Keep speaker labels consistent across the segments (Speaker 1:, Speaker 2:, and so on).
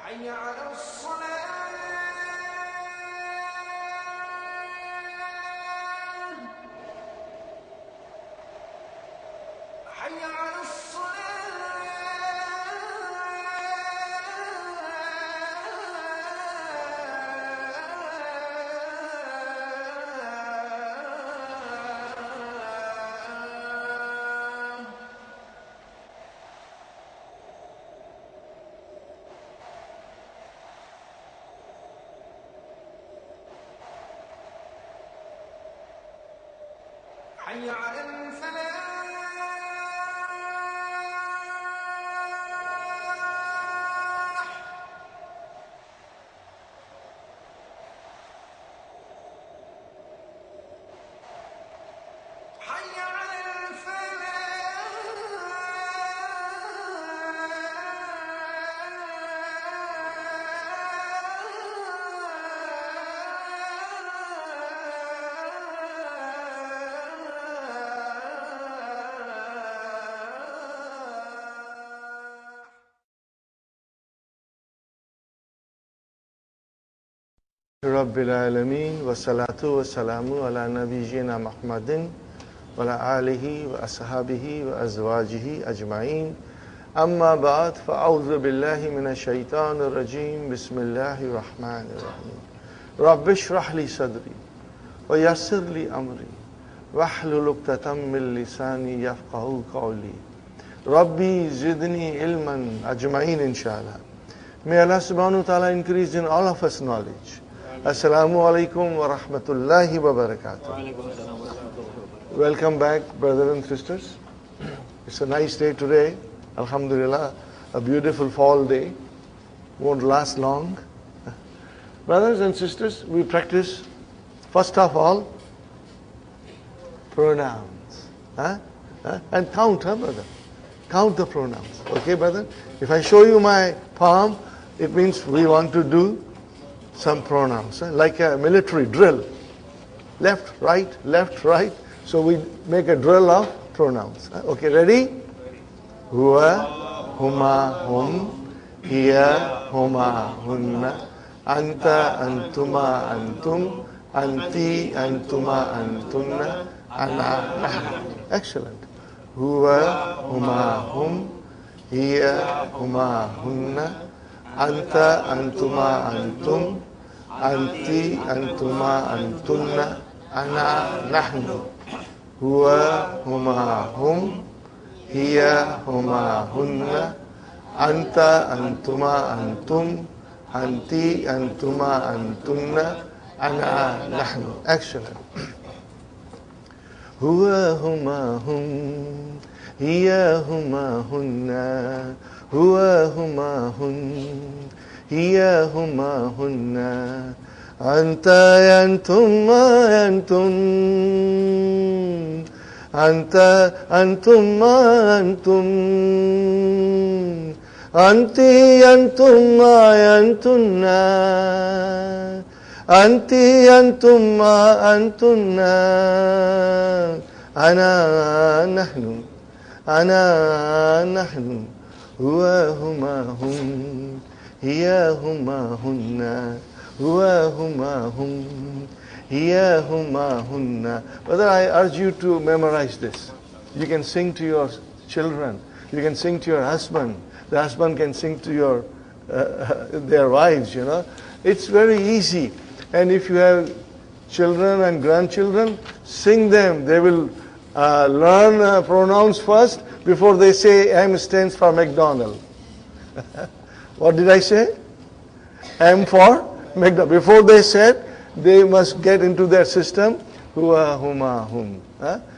Speaker 1: حي على الصلاة حي على حي على الفلاح حي على
Speaker 2: رب العالمين والصلاة والسلام على نبينا محمد وعلى آله وأصحابه وأزواجه أجمعين أما بعد فأعوذ بالله من الشيطان الرجيم بسم الله الرحمن الرحيم رب اشرح لي صدري ويسر لي أمري واحلل عقدة من لساني يفقهوا قولي ربي زدني علما أجمعين inshallah. May Allah subhanahu wa ta'ala increase in all of us knowledge. Assalamu alaikum wa rahmatullahi wa barakatuh. Welcome back, brothers and sisters. It's a nice day today. Alhamdulillah, a beautiful fall day. Won't last long. Brothers and sisters, we practice, first of all, pronouns. And count, brother? Count the pronouns. Okay, brother? If I show you my palm, it means we want to do some pronouns, like a military drill. Left, right, left, right. So we make a drill of pronouns. Okay, ready? Huwa, huma, hum, hiya, huma, hunna, anta, antuma, antum, anti, antuma, antunna, ana, nahnu. Excellent. Huwa, huma, hum, hiya, huma, hunna, anta, antuma, antum, anti, antuma, antunna, ana, nahnu. Huwa, huma, hum, hiya, huma, hunna, anta, antuma, antum, anti, antuma, antunna, ana, nahnu. Excellent. Huwa, huma, hum, hiya, huma, hunna, huwa, huma, hum, hiya, huma, hunna, anta, antum, antum, anta, antum, antum, anti, antum, antunna, Anti antum ma antunna. Ana nahnu. Ana nahnu. Huwa huma hum. Hiya huma hunna. Huwa huma hum. Hiya huma hunna. Brother, I urge you to memorize this. You can sing to your children. You can sing to your husband. The husband can sing to your their wives, you know. It's very easy. And if you have children and grandchildren, sing them. They will learn pronouns first before they say M stands for McDonald. What did I say? M for McDonald. Before they said, they must get into their system. Huwa huma hum.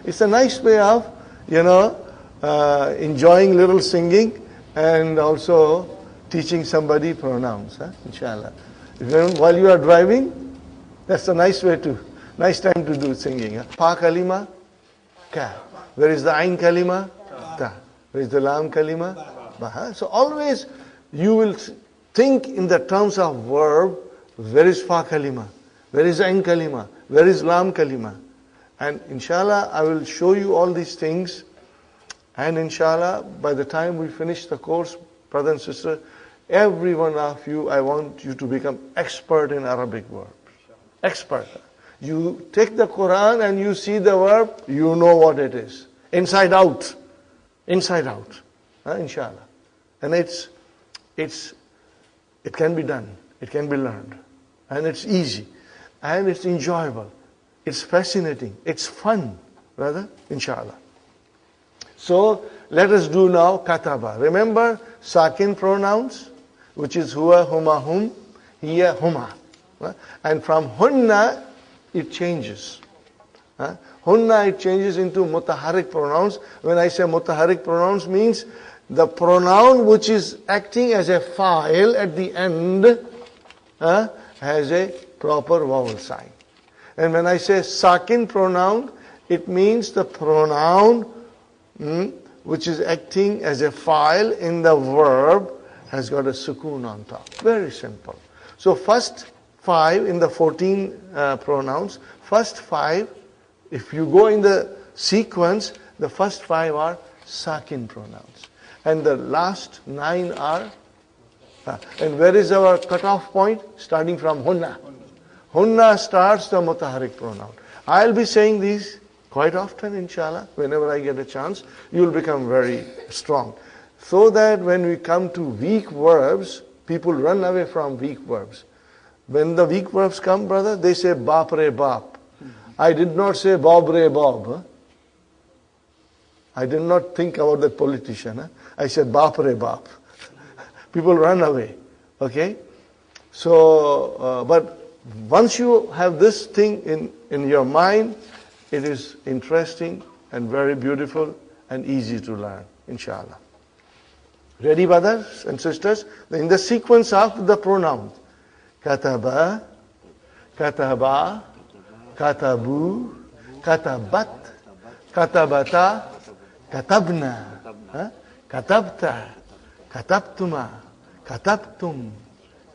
Speaker 2: It's a nice way of, you know, enjoying little singing and also teaching somebody pronouns, inshallah. While you are driving, that's a nice time to do singing. Pa kalima, ka. Where is the ain kalima? Ta. Where is the lam kalima? Ba. So always you will think in the terms of verb, where is fa kalima? Where is ain kalima? Where is lam kalima? And inshallah, I will show you all these things. And inshallah, by the time we finish the course, brother and sister, every one of you, I want you to become expert in Arabic verbs. Expert. You take the Quran and you see the verb, you know what it is. Inside out. Inside out. Inshallah. And it can be done. It can be learned. And it's easy. And it's enjoyable. It's fascinating. It's fun, brother, inshallah. So, let us do now kataba. Remember sakin pronouns, which is huwa, huma, hum, hiya, huma. And from hunna, it changes. Hunna, it changes into mutaharik pronouns. When I say mutaharik pronouns, means the pronoun which is acting as a file at the end has a proper vowel sign. And when I say sakin pronoun, it means the pronoun which is acting as a file in the verb has got a sukoon on top. Very simple. So first 5 in the 14 pronouns, first 5, if you go in the sequence, the first 5 are sakin pronouns. And the last 9 are, and where is our cutoff point? Starting from hunna. Hunna starts the mutaharik pronoun. I'll be saying these quite often, inshallah. Whenever I get a chance, you will become very strong. So that when we come to weak verbs, people run away from weak verbs. When the weak verbs come, brother, they say bap re bap. I did not say bob re bob. I did not think about that politician. I said bap re bap. People run away. Okay? So, but once you have this thing in your mind, it is interesting and very beautiful and easy to learn, inshallah. Ready, brothers and sisters? In the sequence of the pronouns. Kataba, kataba, katabu, katabat, katabata, katabna, katabta, katabtuma, katabtum,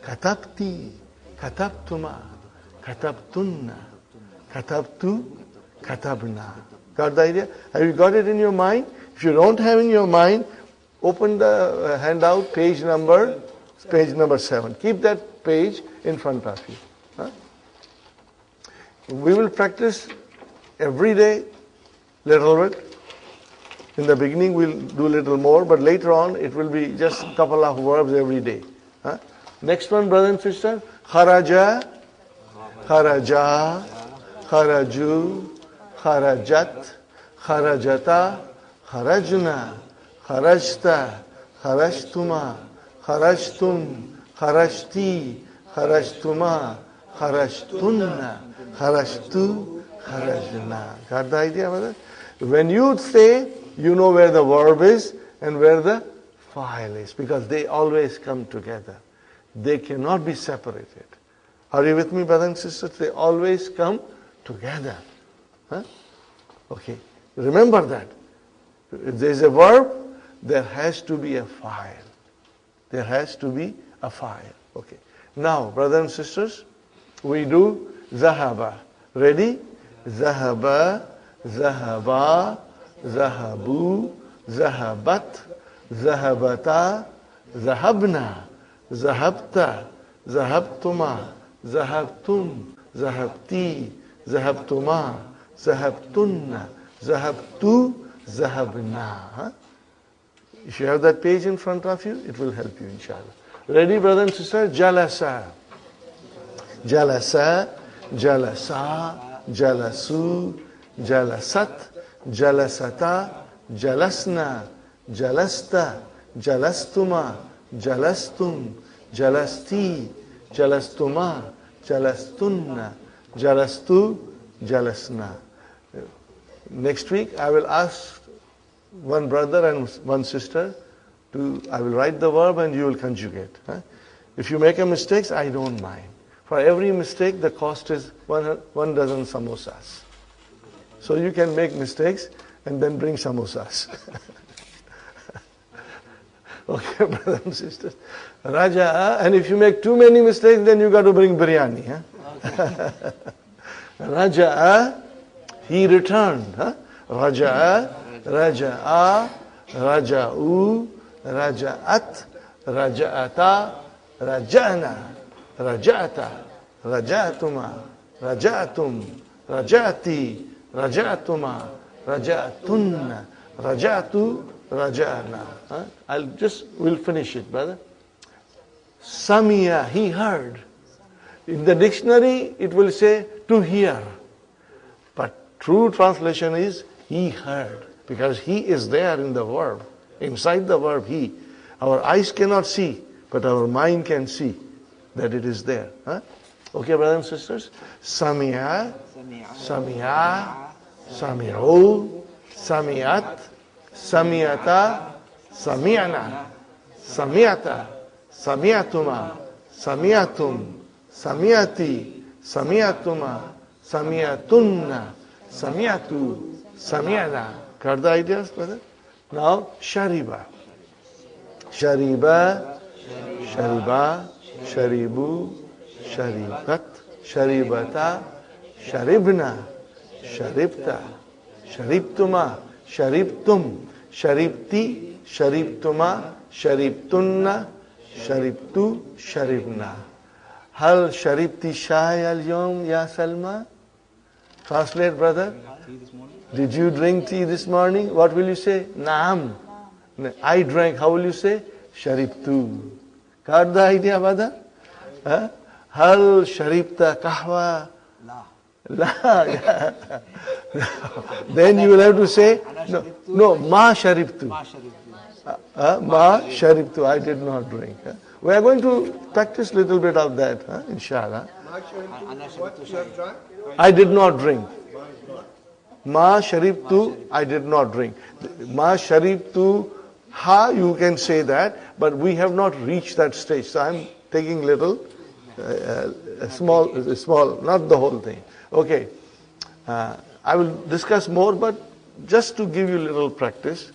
Speaker 2: katabti, katabtuma, katabtunna, katabtu, katabna. Got the idea? Have you got it in your mind? If you don't have in your mind, open the handout, page number 7. Keep that page in front of you. We will practice every day, little bit. In the beginning, we'll do a little more, but later on, it will be just a couple of verbs every day. Next one, brother and sister. Kharaja, kharaja, kharaju, kharajat, kharajata, kharajna, kharajta, kharajtuma, kharajtum, kharajti, kharajtuma, kharajtunna, kharajtu, kharajna. Got the idea, brother? When you say, you know where the verb is and where the file is, because they always come together. They cannot be separated. Are you with me, brothers and sisters? They always come together. Okay. Remember that. If there is a verb, there has to be a file. There has to be a file. Okay. Now, brothers and sisters, we do zahaba. Ready? Zahaba, zahaba, zahabu, zahabat, zahabata, zahabna, zahabta, zahabtuma, zahabtum, zahabti, zahabtuma, zahabtunna, zahabtu, zahabna. Huh? If you have that page in front of you, it will help you, inshallah. Ready, brother and sister? Jalasa. Jalasa, jalasa, jalasu, jalasat, jalasata, jalasna, jalasta, jalastuma, jalastum, jalasti, jalastuma, jalastunna, jalastu, jalasna. Next week, I will ask one brother and one sister I will write the verb and you will conjugate. Huh? If you make a mistake, I don't mind. For every mistake, the cost is 1 dozen samosas. So you can make mistakes and then bring samosas. Okay, brothers and sisters. Raja'a, and if you make too many mistakes, then you got to bring biryani. Huh? Raja'a, he returned. Huh? Raja'a, raja'a, raja'u, raja'at, raja'ata, raja'na, raja'ata, raja'atuma, raja'atum, raja'ati, raja'atuma, raja'atunna, raja'atu, raja'na. We'll finish it, brother. Samiya, he heard. In the dictionary, it will say to hear. But true translation is he heard. Because he is there in the verb. Inside the verb, he. Our eyes cannot see, but our mind can see that it is there. Huh? Okay, brothers and sisters? Samiya, samiya, sami'u, samiyat, samiyata, samiyana, samiyata, samiyatuma, samiyatum, samiyati, samiyatuma, samiyatunna, samiyatu, samiyana. Got the ideas, brother? Now, shariba. Shariba, shariba, sharibu, sharibat, sharibata, sharibna, sharibta, sharibtuma, sharibtum, sharibti, sharibtuma, sharibtunna, sharibtu, sharibna. Hal sharibti shay al-yawm ya Salma? Translate, brother. Did you drink tea this morning? What will you say? Naam. I drank. How will you say? Sharibtu. Got the idea, brother? Huh? Hal sharibta kahwa? La. Then you will have to say, no, ma sharibtu. Ma sharibtu. I did not drink. We are going to practice a little bit of that, inshallah. I did not drink. Ma sharibtu, I did not drink. Ma sharibtu, ha, you can say that, but we have not reached that stage. So I'm taking little, small, not the whole thing. Okay. I will discuss more, but just to give you a little practice.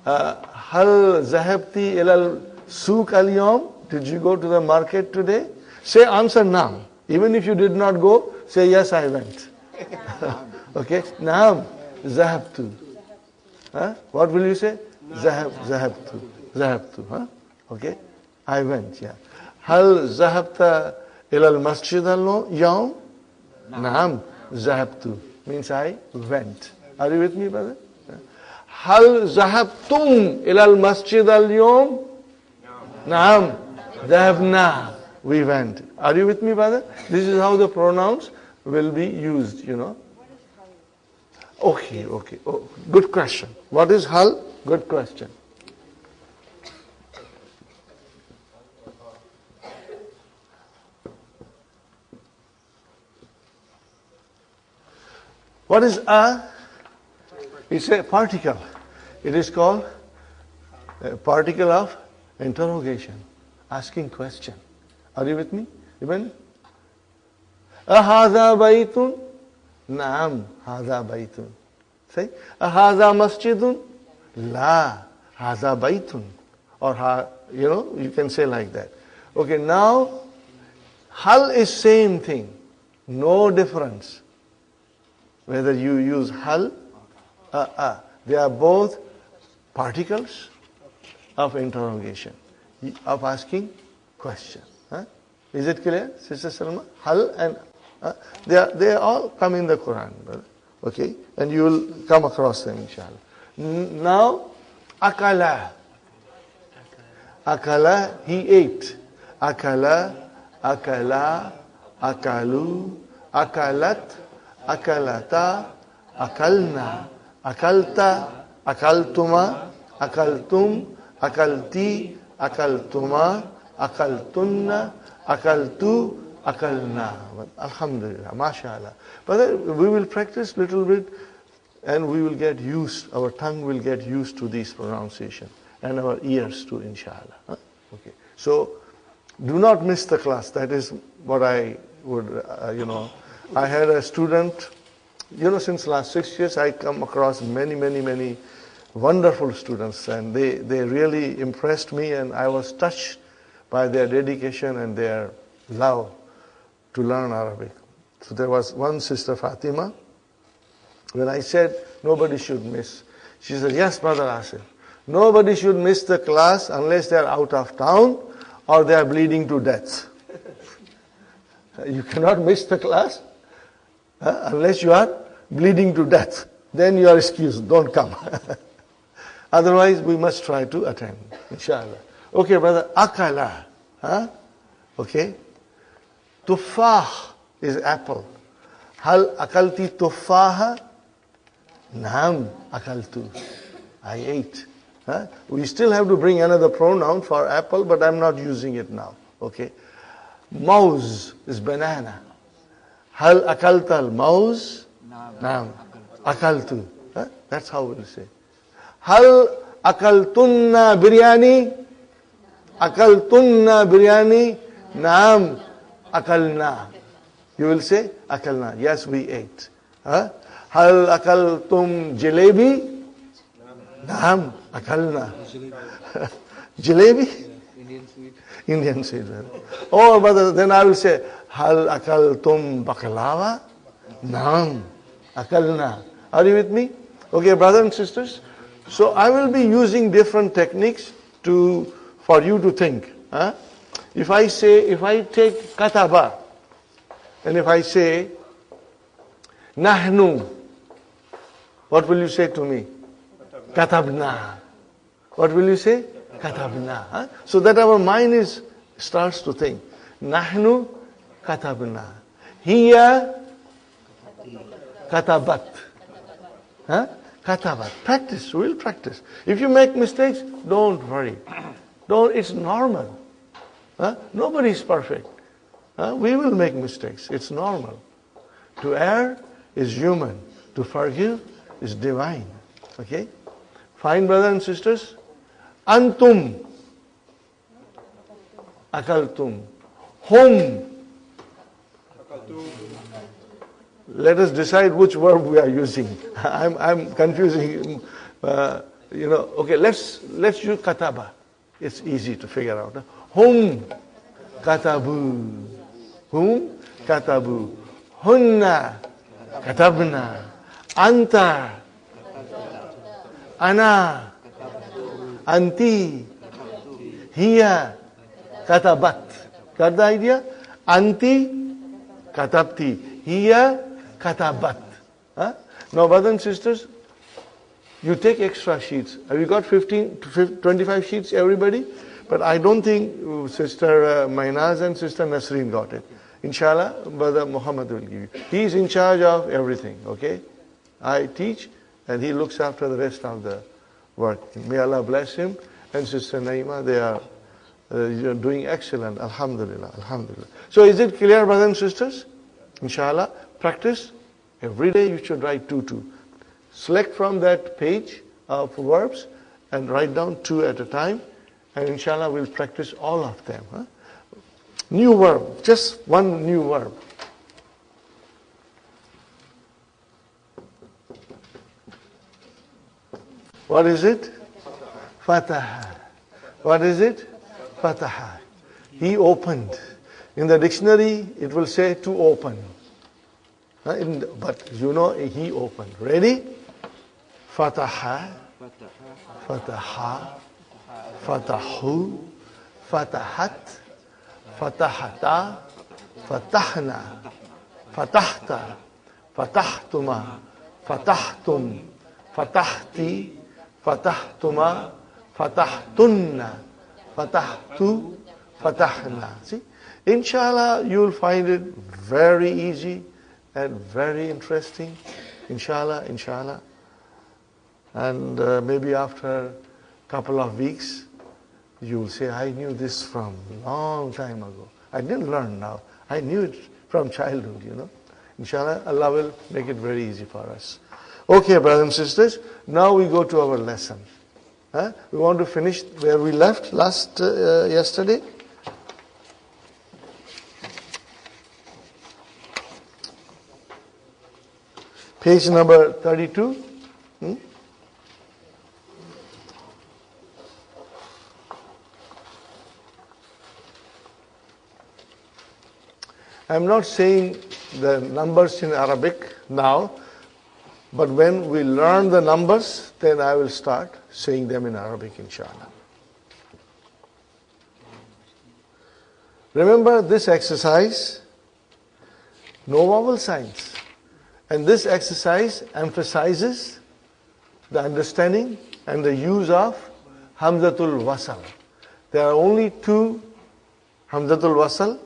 Speaker 2: Hal zahabti ilal souk al yawm? Did you go to the market today? Say answer naam. Even if you did not go, say yes, I went. Okay, naam, zahabtu. What will you say? Zahabtu. Huh? Okay, I went, yeah. Hal zahabta ilal masjid al yawm? Naam, zahabtu. Means I went. Are you with me, brother? Hal zahabtum ilal masjid al yawm? Naam, zahabna. We went. Are you with me, brother? This is how the pronouns will be used, you know. Okay. Oh, good question. What is hal? Good question. What is a? It's a particle. It is called a particle of interrogation, asking question. Are you with me? Even ahadha baytun? Naam, hadha baytun. Say, ahadha masjidun? La, hadha baytun. Or, you can say like that. Okay, now, Hal is same thing. No difference. Whether you use hal, they are both particles of interrogation, of asking question. Is it clear, Sister Salma? Hal and they all come in the Quran, brother. Okay, and you will come across them, inshallah. Now, akala. Akala, he ate. Akala, akala, akalu, akalat, akalata, akalna, akalta, akaltuma, akaltum, akalti, akaltuma, akaltunna, akaltu, akalna. Alhamdulillah, mashallah. But we will practice little bit and we will get used, our tongue will get used to this pronunciation and our ears too, inshallah. Okay. So, do not miss the class. That is what I would, I had a student, since last 6 years I come across many wonderful students, and they really impressed me, and I was touched by their dedication and their love to learn Arabic. So there was one sister, Fatima, when I said nobody should miss, she said, yes, Brother Asif, nobody should miss the class unless they are out of town or they are bleeding to death. You cannot miss the class unless you are bleeding to death. Then you are excused, don't come. Otherwise, we must try to attend, inshallah. Okay, brother, akala. Okay. Tuffah is apple. Hal akalti tuffaha? Naam akaltu. I ate. We still have to bring another pronoun for apple, but I'm not using it now. Okay. Mouse is banana. Hal akalta al mouse? Naam akaltu. That's how we'll say. Hal akaltunna biryani? Akaltunna biryani? Naam akalna. You will say akalna. Yes, we ate. Hal akaltum jalebi? Naam akalna. Jalebi? Indian sweet. Oh, but then I will say hal akaltum baklava? Naam akalna. Are you with me? Okay, brothers and sisters. So I will be using different techniques for you to think. If I take kataba, and if I say nahnu, what will you say to me? Katabna. What will you say? Katabna. So that our mind starts to think. Nahnu katabna. Hiya katabat. Katabat. Practice. We'll practice. If you make mistakes, don't worry. It's normal. Nobody is perfect. We will make mistakes. It's normal. To err is human. To forgive is divine. Okay? Fine, brothers and sisters. Antum akaltum. Hum. Let us decide which verb we are using. I'm confusing. Okay, let's use kataba. It's easy to figure out. Hum katabu. Hum katabu. Hunna katabna. Anta. Ana. Anti. Hiya katabat. Got the idea? Anti katabti. Hiya katabat. Now, brothers and sisters, you take extra sheets. Have you got 15 to 25 sheets, everybody? But I don't think Sister Mainaz and Sister Nasreen got it. Inshallah, Brother Muhammad will give you. He is in charge of everything, okay? I teach and he looks after the rest of the work. May Allah bless him. And Sister Naima, they are doing excellent. Alhamdulillah, alhamdulillah. So is it clear, brothers and sisters? Inshallah, practice. Every day you should write 2. Select from that page of verbs and write down 2 at a time. And inshallah we'll practice all of them. New verb, just one new verb. What is it? Fataha. What is it? Fataha. He opened. In the dictionary, it will say to open. But you know, he opened. Ready? Fataha, fataha, fatahu, fatahat, fatahata, fatahna, fatahta, fatahtuma, fatahtum, fatahti, fatahtuma, fatahtunna, fatahtu, fatahna. See? Inshallah, you will find it very easy and very interesting. Inshallah, inshallah. And maybe after a couple of weeks, you will say, I knew this from a long time ago. I didn't learn now. I knew it from childhood, you know. Inshallah, Allah will make it very easy for us. Okay, brothers and sisters, now we go to our lesson. We want to finish where we left yesterday. Page number 32. I'm not saying the numbers in Arabic now, but when we learn the numbers, then I will start saying them in Arabic, inshallah. Remember this exercise, no vowel signs. And this exercise emphasizes the understanding and the use of Hamzatul Wasal. There are only two Hamzatul Wasal.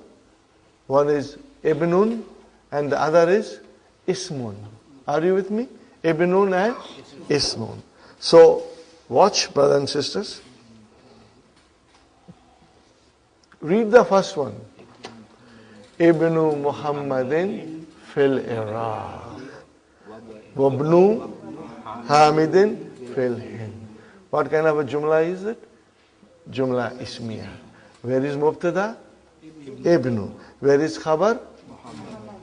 Speaker 2: One is Ibnun and the other is Ismun. Are you with me? Ibnun and Ismun. So, watch, brothers and sisters. Read the first one. Ibnu Muhammadin fil Iraq. Wabnu Hamidin fil Hind. What kind of a jumla is it? Jumla Ismiya. Where is Mubtada? Ibnu. Where is Khabar?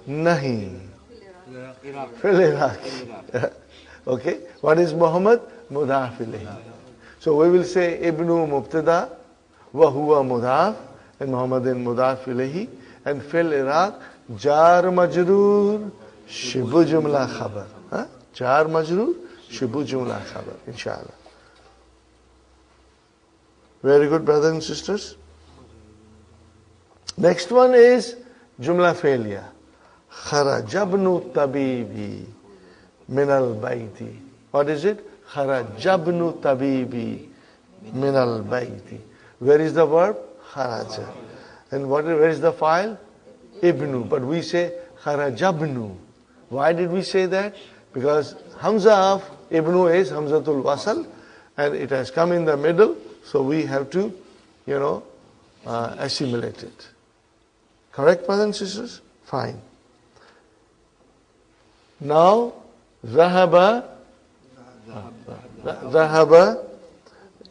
Speaker 2: Nahi. Fil Iraq. Okay. What is Muhammad? Mudaf ilayhi. So we will say Ibnu Mubtada, wa huwa Mudaf, and Muhammadin Mudaf ilayhi, and fil Iraq, Jar Majroor, Shibu Jumla Khabar. Jar Majroor, Shibu Jumla Khabar. Inshallah. Very good, brothers and sisters. Next one is Jumla Failure. Kharajabnu Tabibi Minal Baiti. What is it? Kharajabnu Tabibi Minal Baiti. Where is the verb? Kharaja. And where is the file? Ibnu. But we say Kharajabnu. Why did we say that? Because Hamza of Ibnu is Hamzatul Wasal, and it has come in the middle, so we have to, assimilate it. Correct, brothers and sisters? Fine. Now, Zahaba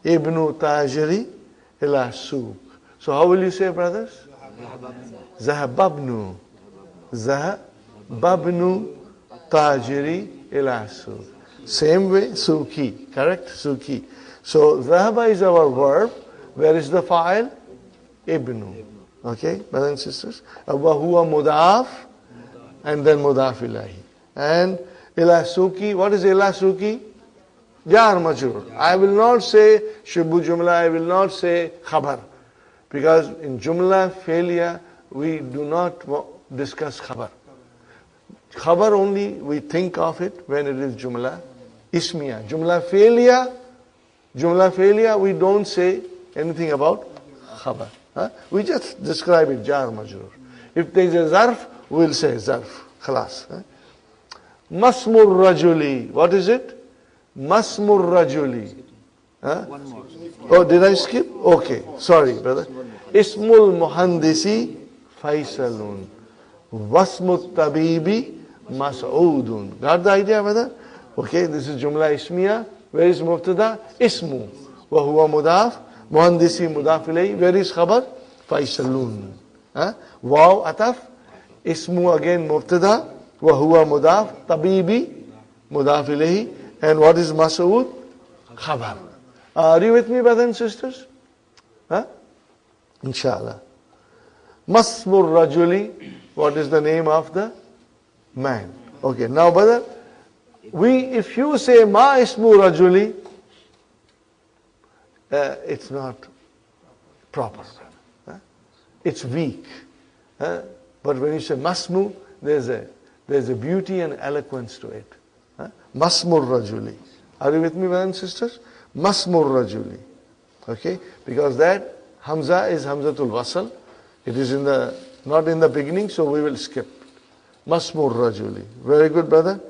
Speaker 2: Ibnu Tajiri ila Suq. So how will you say, brothers? Zahababnu. Zahababnu Tajiri ila Suq. Same way, Suki. Correct? Suki. So, Zahaba is our verb. Where is the file? Ibnu. Okay, brothers and sisters? Wa huwa mudaf, and then mudaf ilahi. And ila suki, what is ila suki? Jar majrur. I will not say shibu jumla, I will not say khabar. Because in jumla failure, we do not discuss khabar. Khabar only, we think of it when it is jumla ismiya. Jumla failure, we don't say anything about khabar. We just describe it, jar majrur. If there is a zarf, we will say zarf. Khalas. Masmur rajuli. What is it? Masmur rajuli.
Speaker 3: One more.
Speaker 2: Oh, did I skip? Okay. Sorry, brother. Ismul muhandisi Faisalun. Wasmut tabibi Mas'udun. Got the idea, brother? Okay, this is Jumla Ismiya. Where is Mubtada? Ismu. Wa huwa mudaf. Muhandisi mudaf ilayhi. Where is khabar? Faisalun. Waw ataf. Ismu again Mubtada. Wa huwa mudaf. Tabibi mudaf ilayhi. And what is Mas'ud? Khabar. Are you with me, brothers and sisters? Inshallah. Masmur Rajuli, what is the name of the man? Okay, now brother, if you say Ma Ismu Rajuli, it's not proper. It's weak. But when you say Masmu, there's a beauty and eloquence to it. Masmur Rajuli. Are you with me, brothers and sisters? Masmur Rajuli. Okay? Because that Hamza is Hamzatul Wasal. It is not in the beginning, so we will skip. Masmur Rajuli. Very good, brother.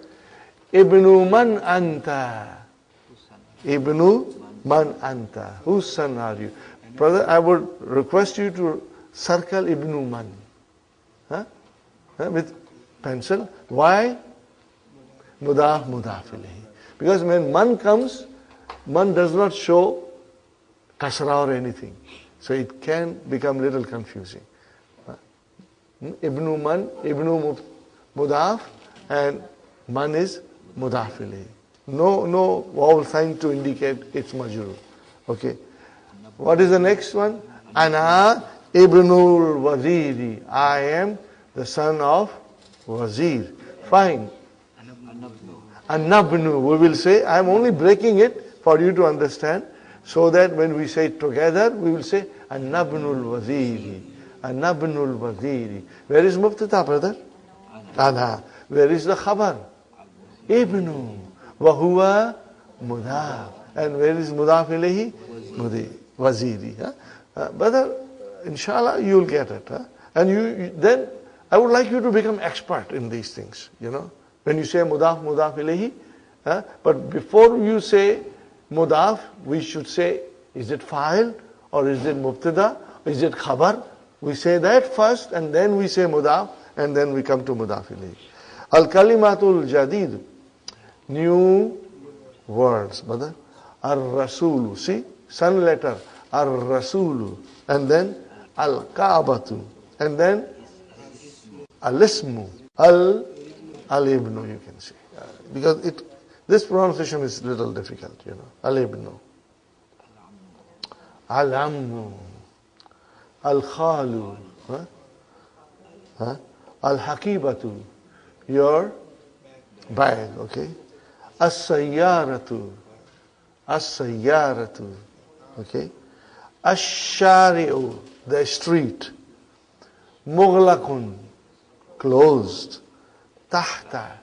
Speaker 2: Ibnu man anta. Ibnu man anta. Whose son are you? Brother, I would request you to circle Ibnu man. With pencil. Why? Mudaf ilayhi. Because when man comes, man does not show kasra or anything. So it can become a little confusing. Ibnu man, Ibnu mudaf, and man is mudaf ilayhi. No vowel sign to indicate it's majrur. Okay. What is the next one? Ana ibnul waziri. I am the son of wazir. Fine. Anabnu. We will say, I am only breaking it for you to understand, so that when we say it together, we will say Anabnul waziri. Anabnul waziri. Where is mubtada, brother? Ana. Where is the khabar? Ibnu. Wahuwa mudaf. And where is mudaf ilayhi? Waziri. Brother, inshallah, you will get it. And then I would like you to become expert in these things, When you say mudaf ilayhi, but before you say mudaf, we should say, is it fa'il or is it mubtada? Is it khabar? We say that first and then we say mudaf and then we come to mudaf ilayhi. Al-kalimatul jadid, new words, brother. Ar-rasulu, see, sun letter, Ar-rasulu, and then Al-Kaabatu, and then Al-ismu, Al-ibnu, you can say. Because this pronunciation is a little difficult, Al-ibnu, Al-ammu, Al-khalu, Al-hakibatu, your bag, okay? As-sayyaratu, okay? Ash-shari'u, the street. Mughlaqun, closed. Tahta,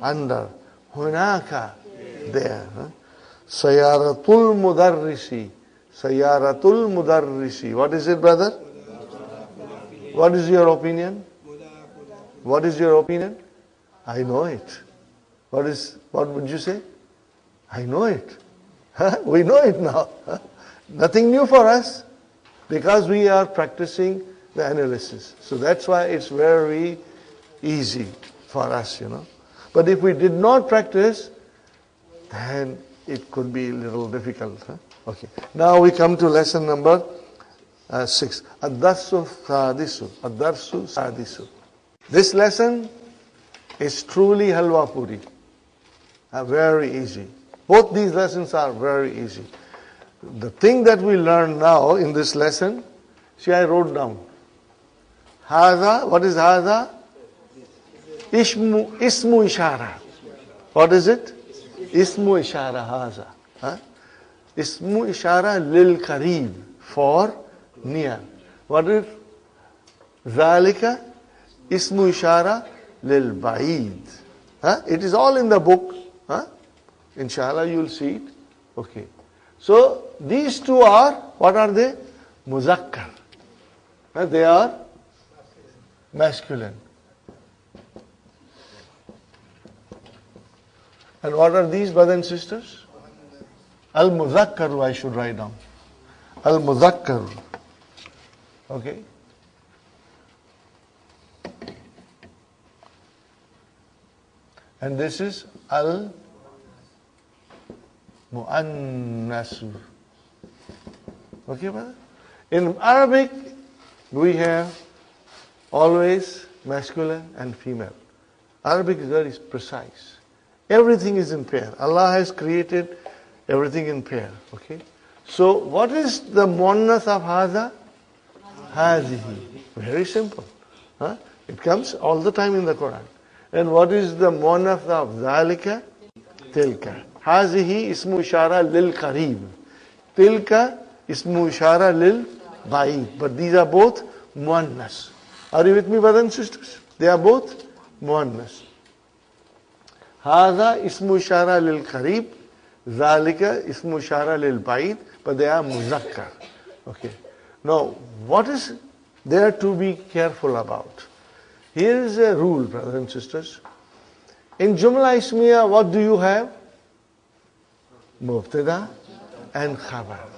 Speaker 2: under. Hunaka, there. Sayaratul mudarrisi. Sayaratul mudarrisi. What is it, brother? What is your opinion? What is your opinion? I know it. What would you say? I know it. We know it now. Nothing new for us, because we are practicing the analysis. So that's why it's very easy for us, But if we did not practice, then it could be a little difficult. Okay. Now we come to lesson number 6. Ad-darsu sadisu. This lesson is truly halwa puri. Very easy. Both these lessons are very easy. The thing that we learn now in this lesson, see, I wrote down. Haza, what is haza? Ismu ishara. What is it? Ismu ishara, haza. Ismu ishara lil kareeb, for near. What is zalika? Ismu ishara lil ba'id. It is all in the book. Inshallah, you will see it. Okay. So, these two are, what are they? Muzakkar. They are masculine. And what are these, brothers and sisters? Al-Muzakkaru, I should write down. Al-Muzakkaru. Okay. And this is Al-Mu'annasu. Okay, brother? In Arabic, we have always masculine and female. Arabic is very precise. Everything is in pair. Allah has created everything in pair. Okay? So, what is the muannas of haza? Hazihi. Very simple. It comes all the time in the Quran. And what is the muannath of ذَلِكَ? Tilka. هذه اسم إشارة للقريب. Tilka اسم إشارة للبعيد. But these are both muannas. Are you with me, brothers and sisters? They are both muannas. هذا اسم إشارة للقريب. ذَلِكَ اسم إشارة للبعيد. But they are muzakkar. Okay. Now, what is there to be careful about? Here is a rule, brothers and sisters. In Jumla Ismiya, what do you have? Mubtada and Khabar.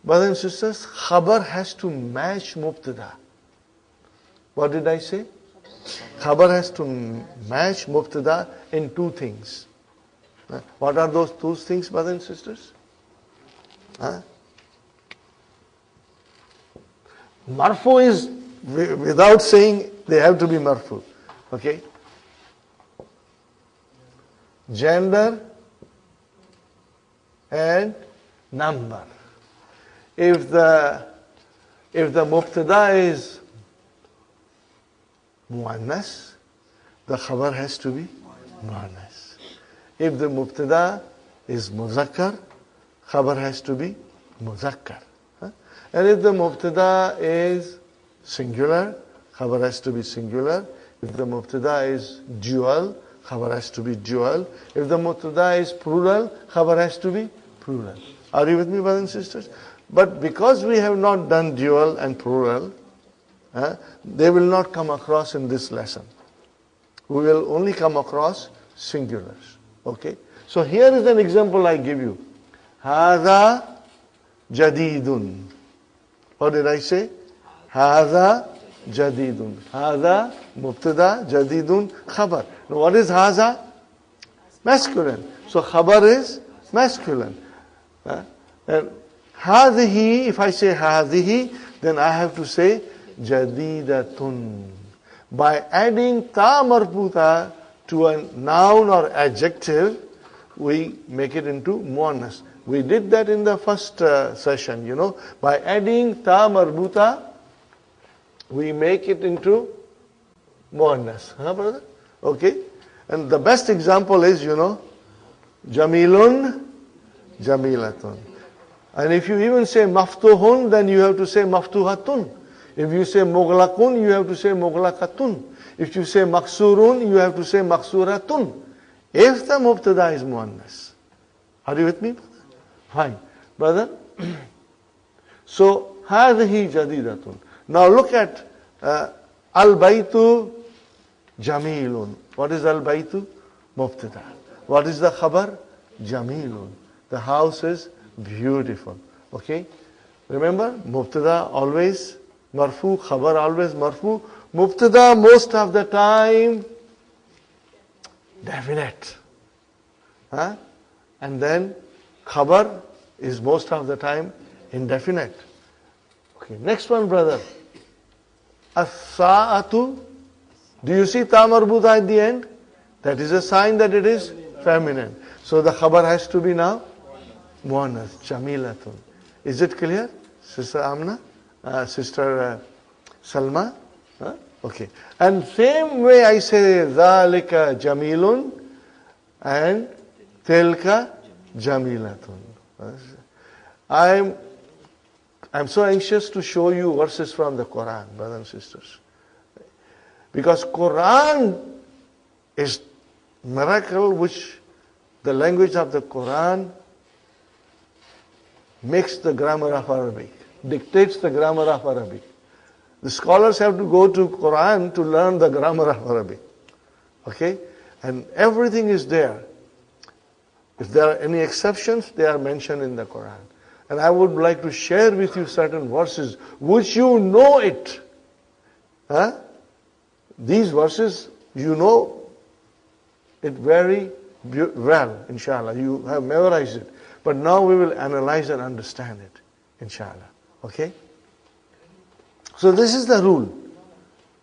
Speaker 2: Brothers and sisters, Khabar has to match Mubtada. What did I say? Khabar has to match Mubtada in two things. What are those two things, brothers and sisters? Marfu is, without saying, they have to be marfu. Okay? Gender and number. If the mubtada is muannas, the khabar has to be muannas. If the mubtada is muzakkar, khabar has to be muzakkar. And if the mubtada is singular, khabar has to be singular. If the mubtada is dual, khabar has to be dual. If the mubtada is plural, khabar has to be plural. Are you with me, brothers and sisters? But because we have not done dual and plural, they will not come across in this lesson. We will only come across singulars. Okay? So here is an example I give you. Hada jadidun. What did I say? Hada jadidun. Hada mubtada jadidun khabar. Now what is haza? Masculine. So khabar is masculine. And hadihi, if I say hadihi, then I have to say jadidatun. By adding ta marbuta to a noun or adjective, we make it into muannas. We did that in the first session, By adding ta marbuta, we make it into muannas. Huh, brother? Okay? And the best example is, jamilun, jamilatun. And if you even say maftuhun, then you have to say maftuhatun. If you say mughlaqun, you have to say mughlaqatun. If you say maksurun, you have to say maksuratun. If the mubtada is muannas. Are you with me? Fine. Brother? So, hadhihi jadidatun. Now look at al-baytu jamilun. What is al-baytu? Mubtada. What is the khabar? Jamilun. The house is beautiful. Okay? Remember, mubtada always marfu, khabar always marfu. Mubtada most of the time definite. And then khabar is most of the time indefinite. Okay, next one, brother. As-sa'atu. Do you see ta marbuta at the end? That is a sign that it is feminine. So the khabar has to be now muannas, jamilatun. Is it clear, Sister Amna? Sister Salma? Okay. And same way I say dhalika jamilun and tilka jamilatun. I'm so anxious to show you verses from the Quran, brothers and sisters. Because Quran is miracle which the language of the Quran makes the grammar of Arabic, dictates the grammar of Arabic. The scholars have to go to Quran to learn the grammar of Arabic. Okay? And everything is there. If there are any exceptions, they are mentioned in the Quran. And I would like to share with you certain verses which you know it. These verses, you know it very well, inshallah. You have memorized it. But now we will analyze and understand it, inshallah. Okay? So this is the rule.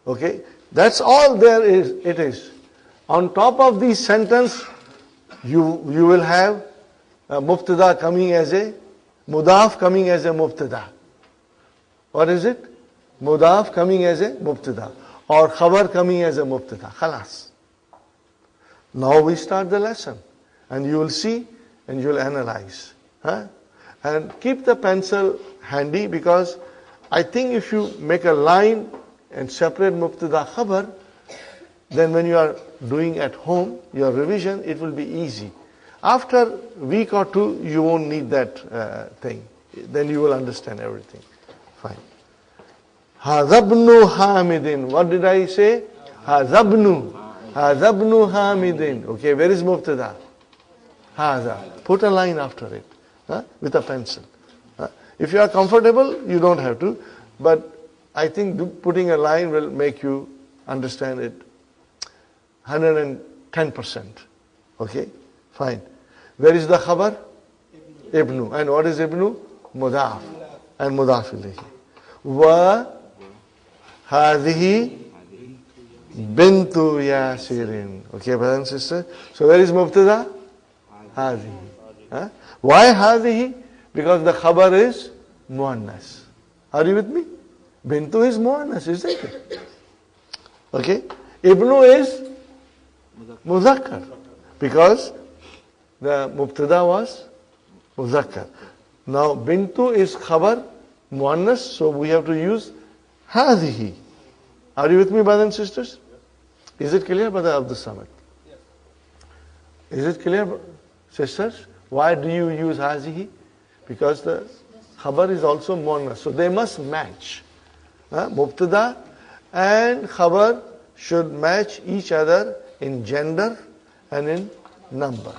Speaker 2: Okay? That's all there is. It is. On top of this sentence, you will have a mubtada coming as a mudaf coming as a mubtada. What is it? mudaf coming as a mubtada, or khabar coming as a mubtada. Khalas. Now we start the lesson, and you will see and you will analyze. And keep the pencil handy, because I think if you make a line and separate mubtada khabar, then when you are doing at home your revision, it will be easy. After a week or two, you won't need that thing. Then you will understand everything. Fine. Hazabnu hamidin. What did I say? Hazabnu. Hazabnu hamidin. Okay, where is mubtada? Haza. Put a line after it with a pencil. If you are comfortable, you don't have to. But I think putting a line will make you understand it 110%. Okay, fine. Where is the khabar? Ibnu. And what is Ibnu? Mudaf. And mudaf ilayhi. Wa hadhihi bintu Yasirin. Okay, brothers and sisters. So where is mubtada? Hadhihi. Why hadhihi? Because the khabar is muannas. Are you with me? Bintu is muannas, isn't it? Okay. Ibnu is muzakkar. Because the mubtada was muzakkar. Now bintu is khabar muannas, so we have to use hadhihi. Are you with me, brothers and sisters? Is it clear, Brother Abdul Samad? Yes. Is it clear, sisters? Why do you use hadhihi? Because the khabar is also muannas, so they must match. Mubtada and khabar should match each other in gender and in number.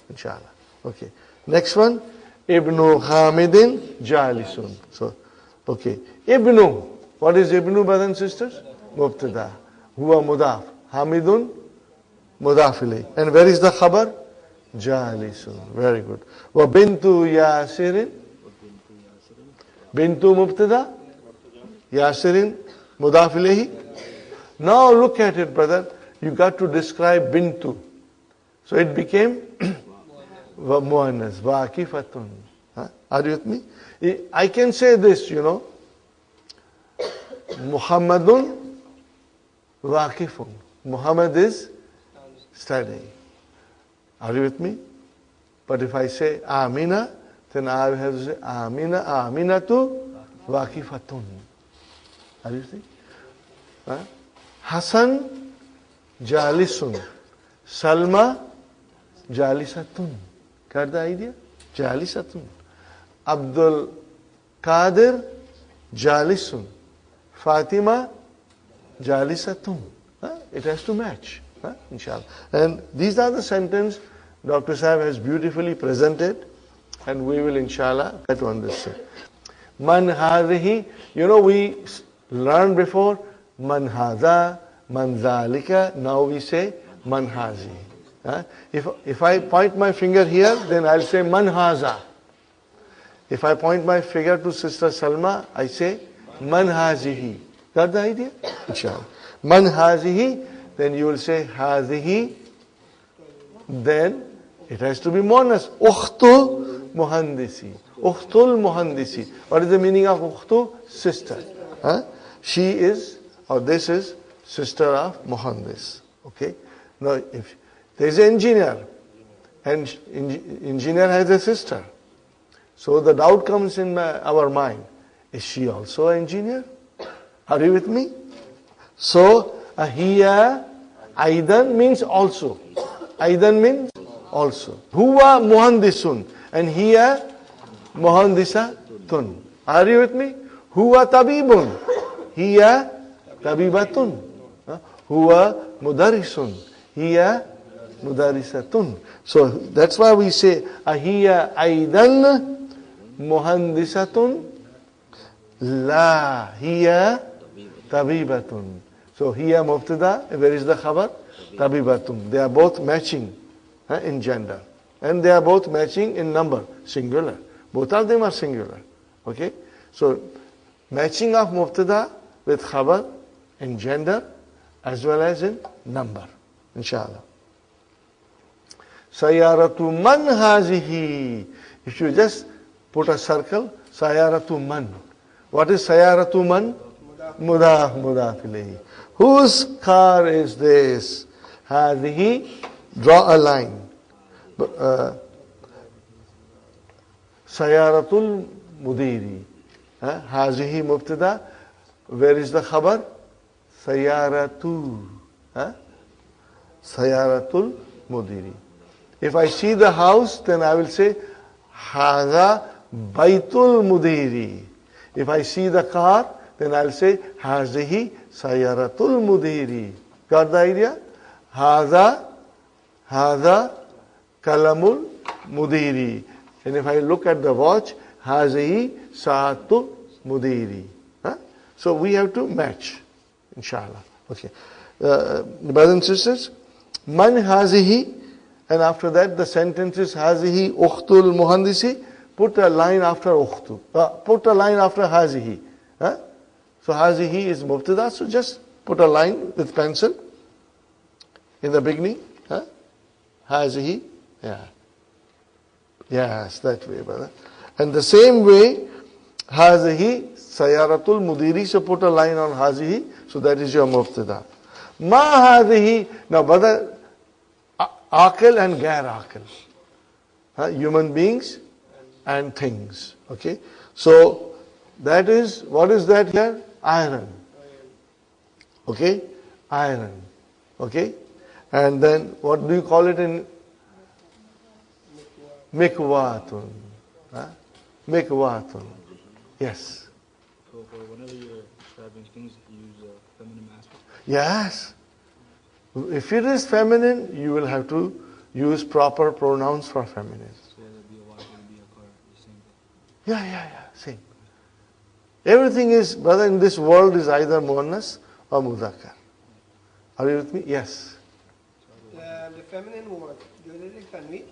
Speaker 2: Inshallah. Okay. Next one. Ibnu Hamidin Jalisun. So, okay. Ibnu. What is Ibnu, brothers and sisters? Mubtada. Huwa mudaf. Hamidun mudaf ilayh. And where is the khabar? Jalisun. Very good. Wa bintu Yasirin. Bintu mubtada. Yasirin mudaf ilayhi. Now look at it, brother. You got to describe bintu. So it became muannas, waqifatun. Are you with me? I can say this, Muhammadun waqifun. Muhammad is studying. Are you with me? But if I say Amina, then I have to say Amina, Aminatu waqifatun. Are you see? Hasan jalisun. Salma jalisatun. Got the idea? Jalisatun. Abdul Qadir jalisun. Fatima jalisatun. It has to match. Inshallah. And these are the sentences Dr. Sahib has beautifully presented, and we will inshallah try to understand. Man hadhihi. We learned before man hadha, man dhalika. Now we say man hazihi. If I point my finger here, then I'll say man haza. If I point my finger to Sister Salma, I say man hazihi. Got the idea? Inshallah. Man hazihi, then you will say hazihi. Then it has to be muannas. Ukhtu muhandisi. Ukhtul muhandisi. What is the meaning of ukhtu? Sister. She is, or this is, sister of muhandis. Okay. Now, if there is an engineer, and engineer has a sister, so the doubt comes in our mind: is she also an engineer? Are you with me? So, hiya aidan means also. Aidan means also. Huwa muhandisun, and hiya muhandisatun. Are you with me? Huwa tabibun, hiya tabibatun. Huwa mudarrisun, hiya mudarrisatun. So that's why we say ahiya aidan muhandisatun la hiya tabibatun. So hiya mubtada, where is the khabar? Tabibatun. They are both matching in gender, and they are both matching in number, singular. Both of them are singular. Okay? So matching of mubtada with khabar in gender as well as in number. Inshallah. Sayaratu man hazihi. If you just put a circle, sayaratu man. What is sayaratu man? Mudaf ilayhi. Whose car is this? Hadihi. Draw a line. Sayaratul mudiri. Hazihi mubtada. Where is the khabar? Sayaratu. Sayaratul mudiri. If I see the house, then I will say Haza Baitul Mudiri. If I see the car, then I'll say Hazihi Sayaratul Mudiri. Got the idea? Haza Kalamul Mudiri. And if I look at the watch, Hazihi Saatu Mudiri. So we have to match, inshallah. Okay. Brothers and sisters, Man Hazihi, and after that the sentence is Hazihi Ukhtul Muhandisi. Put a line after Ukhtu. Put a line after Hazihi. So Hazihi is Mubtada, so just put a line with pencil in the beginning. Hazihi. Yeah. Yes, that way, brother. And the same way, Hazihi Sayaratul Mudiri, so put a line on Hazihi, so that is your Mubtada. Ma Hazihi. Now, brother, Aqil and Gair Aqil. Human beings and things. Okay. So, that is, what is that here? Iron. Okay. Iron. Okay. And then, what do you call it in? Mikwatun. Mikwatun. Yes.
Speaker 3: So for whenever you're describing things, you use a feminine aspect?
Speaker 2: Yes. If it is feminine, you will have to use proper pronouns for feminine.
Speaker 3: So whether it be a wife or be a car, the same thing?
Speaker 2: Yeah, same. Everything is, brother, in this world is either muannas or mudhakkar. Are you with me? Yes.
Speaker 1: The feminine word, usually tanween.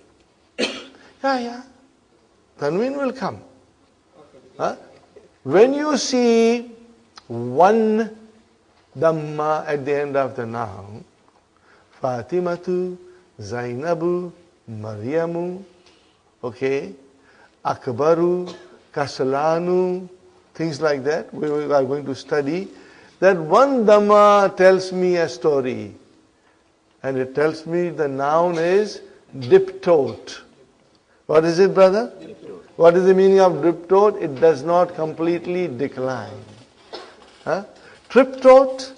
Speaker 2: Yeah. Tanween will come. When you see one dhamma at the end of the noun, Fatimatu, Zainabu, Maryamu, okay, Akbaru, Kasalanu, things like that, we are going to study. That one dhamma tells me a story. And it tells me the noun is diptote. What is it, brother? Diptote. What is the meaning of diptote? It does not completely decline. Triptote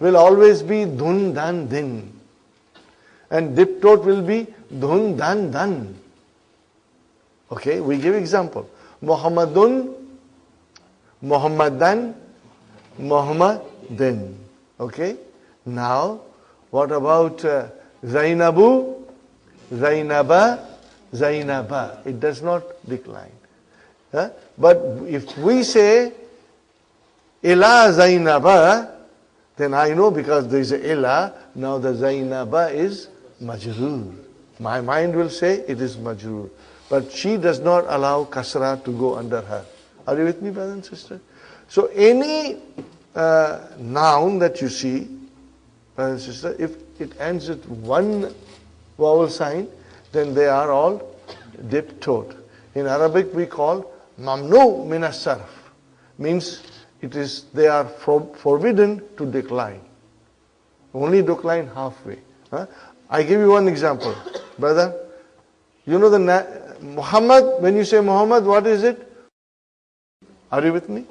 Speaker 2: will always be dhun dan din. And diptote will be dhun dan dan. Okay, we give example. Muhammadun, Muhammadan, Muhammadin. Okay, now what about Zainabu, Zainaba, Zainaba? It does not decline. But if we say Ila Zainaba, then I know because there is a Ila, now the Zainaba is Majroor. My mind will say it is Majroor. But she does not allow Kasra to go under her. Are you with me, brother and sister? So any noun that you see, brother and sister, if it ends with one vowel sign, then they are all diptote. In Arabic we call mamnu min as-sarf. Means they are forbidden to decline. Only decline halfway. I give you one example. Brother, you know the Muhammad, when you say Muhammad, what is it? Are you with me?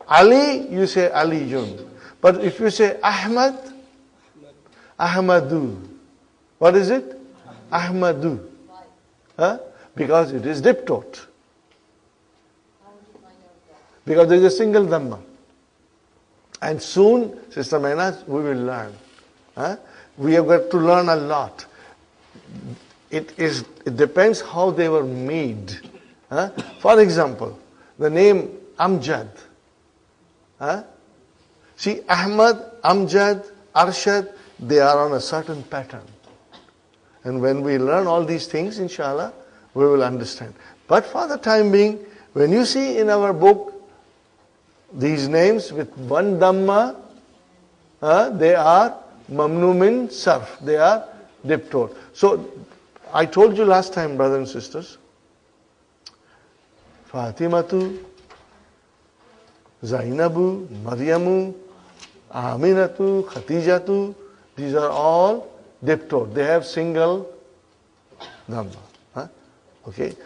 Speaker 2: Ali, you say Aliyun. But if you say Ahmad, Ahmadu. What is it? Ahmadu. Because it is diptote. Because there is a single dhamma. And soon, Sister Mainaz, we will learn. We have got to learn a lot. It depends how they were made. For example, the name Amjad. See, Ahmad, Amjad, Arshad, they are on a certain pattern. And when we learn all these things, inshallah, we will understand. But for the time being, when you see in our book these names with one dhamma, they are mamnu min sarf. They are diptote. So, I told you last time, brothers and sisters, Fatimatu, Zainabu, Maryamu, Aminatu, Khatijatu, these are all diptone. They have single number. Huh? Okay.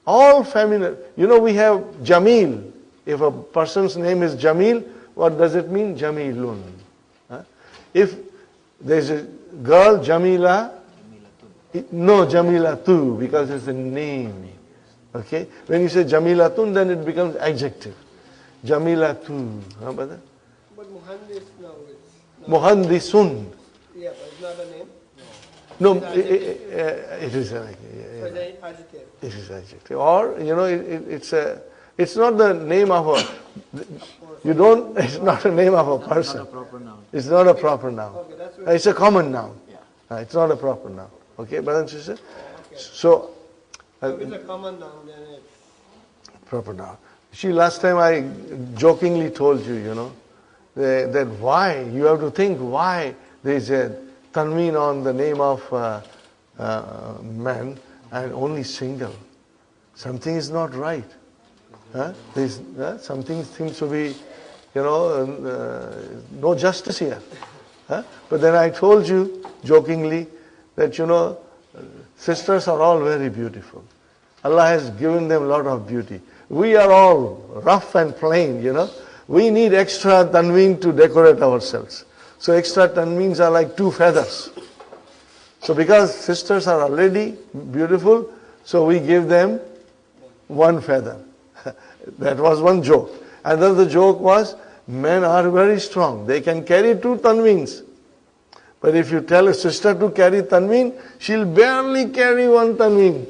Speaker 2: All feminine. You know, we have Jamil. If a person's name is Jamil, what does it mean? Jamilun. Huh? If there's a girl, Jamila, no, Jamilatu, because it's a name. Okay? When you say Jamilatun, then it becomes adjective. Jamilatu. Huh, brother?
Speaker 1: But Muhandis now is...
Speaker 2: Muhandisun.
Speaker 1: Yeah, but it's not a name.
Speaker 2: No,
Speaker 1: It
Speaker 2: it is
Speaker 1: is adjective.
Speaker 2: an
Speaker 1: So it's an adjective.
Speaker 2: It is adjective. Or, you know, it's not the name of a, you don't, it's not a name of a person.
Speaker 3: Not a proper noun.
Speaker 2: It's not a proper noun.
Speaker 1: Okay, that's what...
Speaker 2: It's a common noun.
Speaker 3: Yeah.
Speaker 2: It's not a proper noun. Okay, brother and sister?
Speaker 1: Okay.
Speaker 2: So,
Speaker 1: If it's a common noun, then it's...
Speaker 2: proper noun. See, last time I jokingly told you, you know, that why, you have to think why there is a tanween on the name of man and only single. Something is not right. Huh? Something seems to be, you know, no justice here. Huh? But then I told you jokingly that, you know, sisters are all very beautiful. Allah has given them a lot of beauty. We are all rough and plain, you know. We need extra tanween to decorate ourselves. So extra tanweens are like 2 feathers. So because sisters are already beautiful, so we give them 1 feather. That was one joke. Another joke was, men are very strong. They can carry 2 tanweens. But if you tell a sister to carry tanween, she'll barely carry 1 tanween.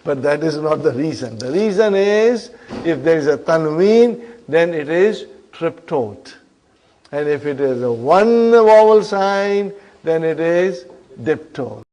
Speaker 2: But that is not the reason. The reason is, if there is a tanween, then it is triptote. And if it is a 1 vowel sign, then it is diptone.